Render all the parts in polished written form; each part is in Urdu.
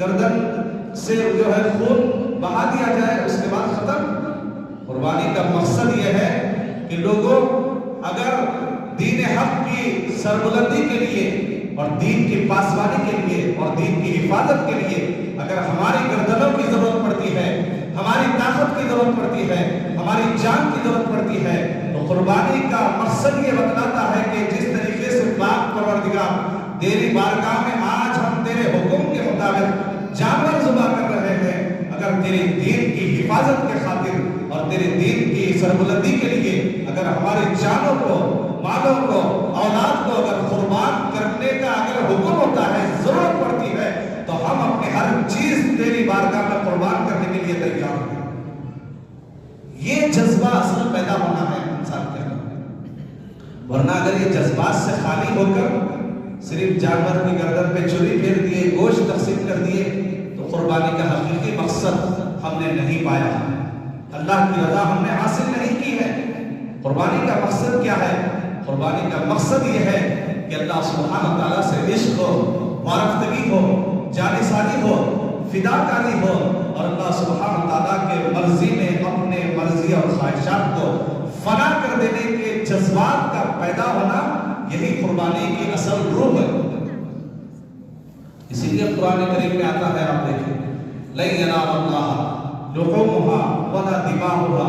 گردن سے جو ہے خون بہا دیا جائے اس کے بعد ختم. قربانی کا مقصد یہ ہے کہ لوگوں اگر دین حق کی سربلندی کے لیے اور دین کی پاسبانی کے لیے اور دین کی حفاظت کے لیے اگر ہماری گردنوں کی ضرورت پڑتی ہے، ہماری طاقت کی ضرورت پڑتی ہے، ہماری جان کی ضرورت پڑتی ہے، تو قربانی کا مقصد یہ بتلاتا ہے کہ جس طریقے سے پاک پروردگار تیری بارگاہ میں آج ہم تیرے حکم کے مطابق جانور ذبح کر رہے ہیں، اگر تیرے دین کی حفاظت کے خاطر اور تیرے دین کی سربلندی کے لیے اگر ہماری جانوں کو، مالوں کو، اولاد کو اگر قربان کرنے کا اگر حکم ہوتا ہے، ضرورت پڑتی ہے، تو ہم اپنے ہر چیز تیری بارگاہ میں قربان کرنے کے لیے تیار ہیں. یہ جذبہ اصل پیدا ہونا ہے انسان کے اندر، ورنہ اگر یہ جذبات سے خالی ہو کر صرف جانور کی گردن پہ چھری پھیر دیے، گوشت تقسیم کر دیے، تو قربانی کا حقیقی مقصد ہم نے نہیں پایا، اللہ کی رضا ہم نے حاصل نہیں کی ہے. قربانی کا مقصد کیا ہے؟ قربانی کا مقصد یہ ہے کہ اللہ سبحانہ تعالیٰ سے عشق ہو، وارفتگی ہو، جانثاری ہو، فداکاری ہو، اور اللہ سبحانہ تعالیٰ کے مرضی میں اپنے مرضی اور خواہشات کو فنا کر دینے کے جذبات کا پیدا ہونا، یہی قربانی کی اصل روح ہے. اسی لیے قرآن کریم میں آتا ہے، آپ دیکھیں، لَن يَنَالَ اللَّهَ لُحُومُهَا وَلَا دِمَاؤُهَا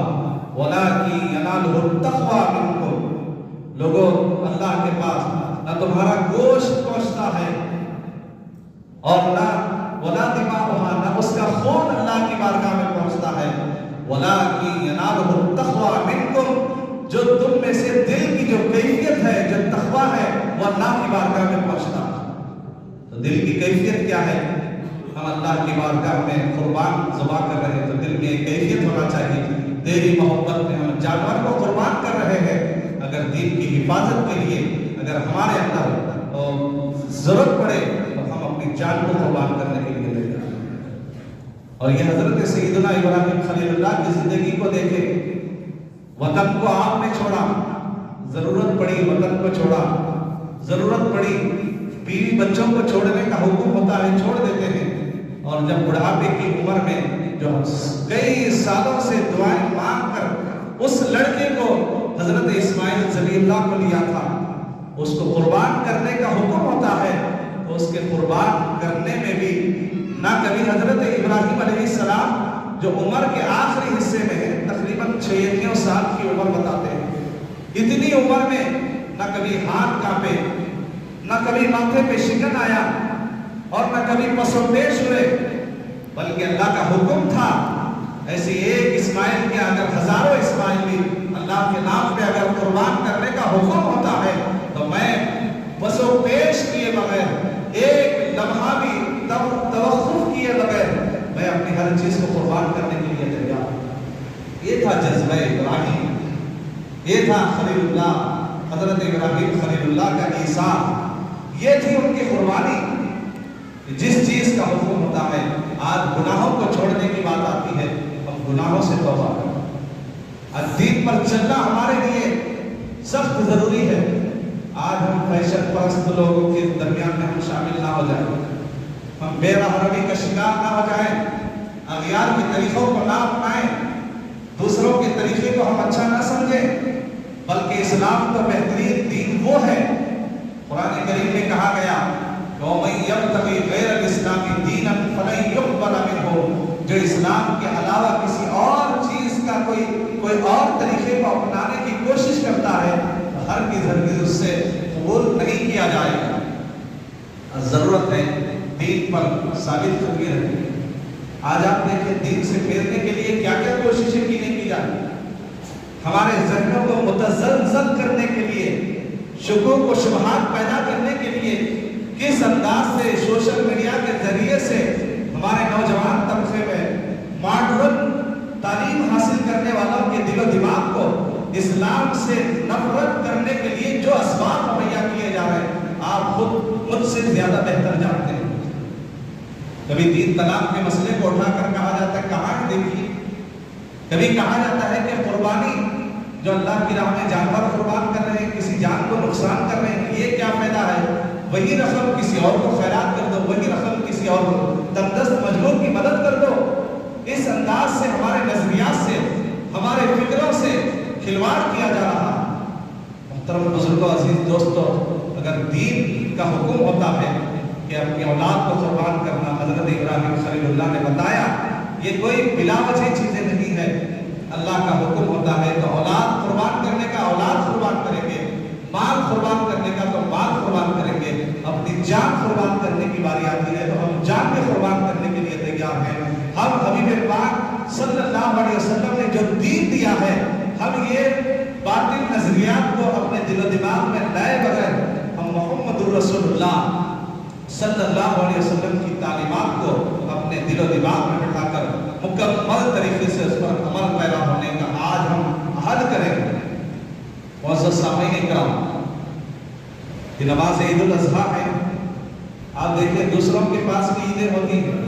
وَلَٰكِن يَنَالُهُ التَّقْوَىٰ مِنكُمْ. لوگوں، اللہ کے پاس نہ تمہارا گوشت پہنچتا ہے اور نہ وَلَا دِمَاؤُهَا، نہ اس کا خون اللہ کی بارگاہ میں پہنچتا ہے، وَلَٰكِن يَنَالُهُ التَّقْوَىٰ مِنكُمْ، جو تم میں سے دل کی جو کیفیت ہے، جو تقویٰ ہے، وہ اللہ کی بارگاہ میں پہنچتا ہے. تو دل کی کیفیت کیا ہے؟ ہم اللہ کی بارگاہ میں قربان ذبح کر رہے ہیں تو دل میں ایک کیفیت ہونا چاہیے. تیری محبت میں ہم جانور کو قربان کر رہے ہیں، اگر دین کی حفاظت کے لیے اگر ہمارے اندر ضرورت پڑے تو ہم اپنی جان کو قربان کرنے کے لیے تیار ہیں. اور یہ حضرت سیدنا ابراہیم خلیل اللہ کی زندگی کو دیکھیں. وطن کو آپ نے چھوڑا، ضرورت پڑی وطن کو چھوڑا، ضرورت پڑی بیوی بچوں کو چھوڑنے کا حکم ہوتا ہے، چھوڑ دیتے ہیں. اور جب بڑھاپے کی عمر میں جو کئی سالوں سے دعائیں مانگ کر اس لڑکے کو حضرت اسماعیل ذبیح اللہ کو لیا تھا، اس کو قربان کرنے کا حکم ہوتا ہے، تو اس کے قربان کرنے میں بھی نہ کبھی حضرت ابراہیم علیہ السلام جو عمر کے آخری حصے میں ہے، تقریباً 96 سال کی عمر بتاتے ہیں، اتنی عمر میں نہ کبھی ہاتھ کانپے، نہ کبھی ماتھے پہ شکن آیا اور نہ کبھی پسو پیش ہوئے، بلکہ اللہ کا حکم تھا. ایسی ایک اسماعیل کے اگر ہزاروں اسماعیل بھی اللہ کے نام پہ اگر قربان کرنے کا حکم ہوتا ہے تو میں پسو پیش کیے بغیر، ایک لمحہ بھی توقف کیے بغیر میں اپنی ہر چیز کو قربان کرنے کے لیے تیار ہوں. یہ تھا جذبہ ابراہیم، یہ تھا خلیل اللہ، حضرت ابراہیم خلیل اللہ کا ایثار، یہ تھی ان کی قربانی. جس چیز کا حکم ہوتا ہے، آج گناہوں کو چھوڑنے کی بات آتی ہے، ہم گناہوں سے توبہ کریں. آج دین پر چلنا ہمارے لیے سخت ضروری ہے. آج ہم فیشن پرست لوگوں کے درمیان میں ہم شامل نہ ہو جائیں، ہم بے محرمی کا شکار نہ ہو جائیں، اغیار کے طریقوں کو نہ اپنائیں، دوسروں کے طریقے کو ہم اچھا نہ سمجھیں، بلکہ اسلام کا بہترین دین وہ ہے. قرآن کریم میں کہا گیا، وَمَن يَبْتَغِ غَيْرَ الْإِسْلَامِ دِينًا فَلَن يُقْبَلَ مِنْهُ، جو اسلام کے علاوہ کسی اور چیز کا کوئی اور طریقے کو اپنانے کی کوشش کرتا ہے، ہرگز اس سے قبول نہیں کیا جائے گا. ضرورت ہے دین پر ثابت قدمی رکھنے. آج آپ دیکھیں دین سے پھیرنے کے لیے کیا کیا کوششیں کی نہیں کی جاتی. ہمارے ذہنوں کو متزلزل کرنے کے لیے، شکوک و شبہات پیدا کرنے کے لیے کس انداز سے سوشل میڈیا کے ذریعے سے ہمارے نوجوان طبقے میں ماڈرن تعلیم حاصل کرنے والوں کے دل و دماغ کو اسلام سے نفرت کرنے کے لیے جو اسباب مہیا کیے جا رہے ہیں، آپ خود مجھ سے زیادہ بہتر جانتے ہیں. کبھی تین طلاق کے مسئلے کو اٹھا کر کہا جاتا ہے کہاں ہے دیکھیے، کبھی کہا جاتا ہے کہ قربانی جو اللہ کی راہ میں جانور قربان کر رہے ہیں، کسی جان کو نقصان کر رہے ہیں، یہ کیا فائدہ ہے. وہی رقم کسی اور کو خیرات کر دو، وہی رقم کسی اور تندرست مجبور کی مدد کر دو. اس انداز سے ہمارے نظریات سے، ہمارے فکروں سے کھلواڑ کیا جا رہا. محترم بزرگوں، عزیز دوستوں، اگر دین کا حکم ہوتا ہے کہ اپنی اولاد کو قربان کرنا، حضرت ابراہیم خلیل اللہ نے بتایا، یہ کوئی بلا وجہ چیزیں نہیں ہے. اللہ کا حکم ہوتا ہے تو اولاد قربان کرنے کا اولاد قربان کریں گے، مال قربان کرنے کا تو مال قربان کریں گے. اپنی جان قربان کرنے کی باری آتی ہے تو ہم جان بھی قربان کرنے کے لیے تیار ہیں. ہم حبیب پاک صلی اللہ علیہ وسلم نے جو دین دیا ہے، ہم یہ باطل نظریات کو اپنے دل و دماغ میں لائے بغیر ہم محمد الرسول اللہ صلی اللہ علیہ وسلم کی تعلیمات کو اپنے دل و دماغ میں بٹھا کر مکمل طریقے سے اس پر عمل پیرا ہونے کا آج ہم عہد کریں گے. معزز سامعین اکرام، یہ نماز عید الاضحیٰ ہے. آپ دیکھیں دوسروں کے پاس بھی عیدیں ہوتی ہیں.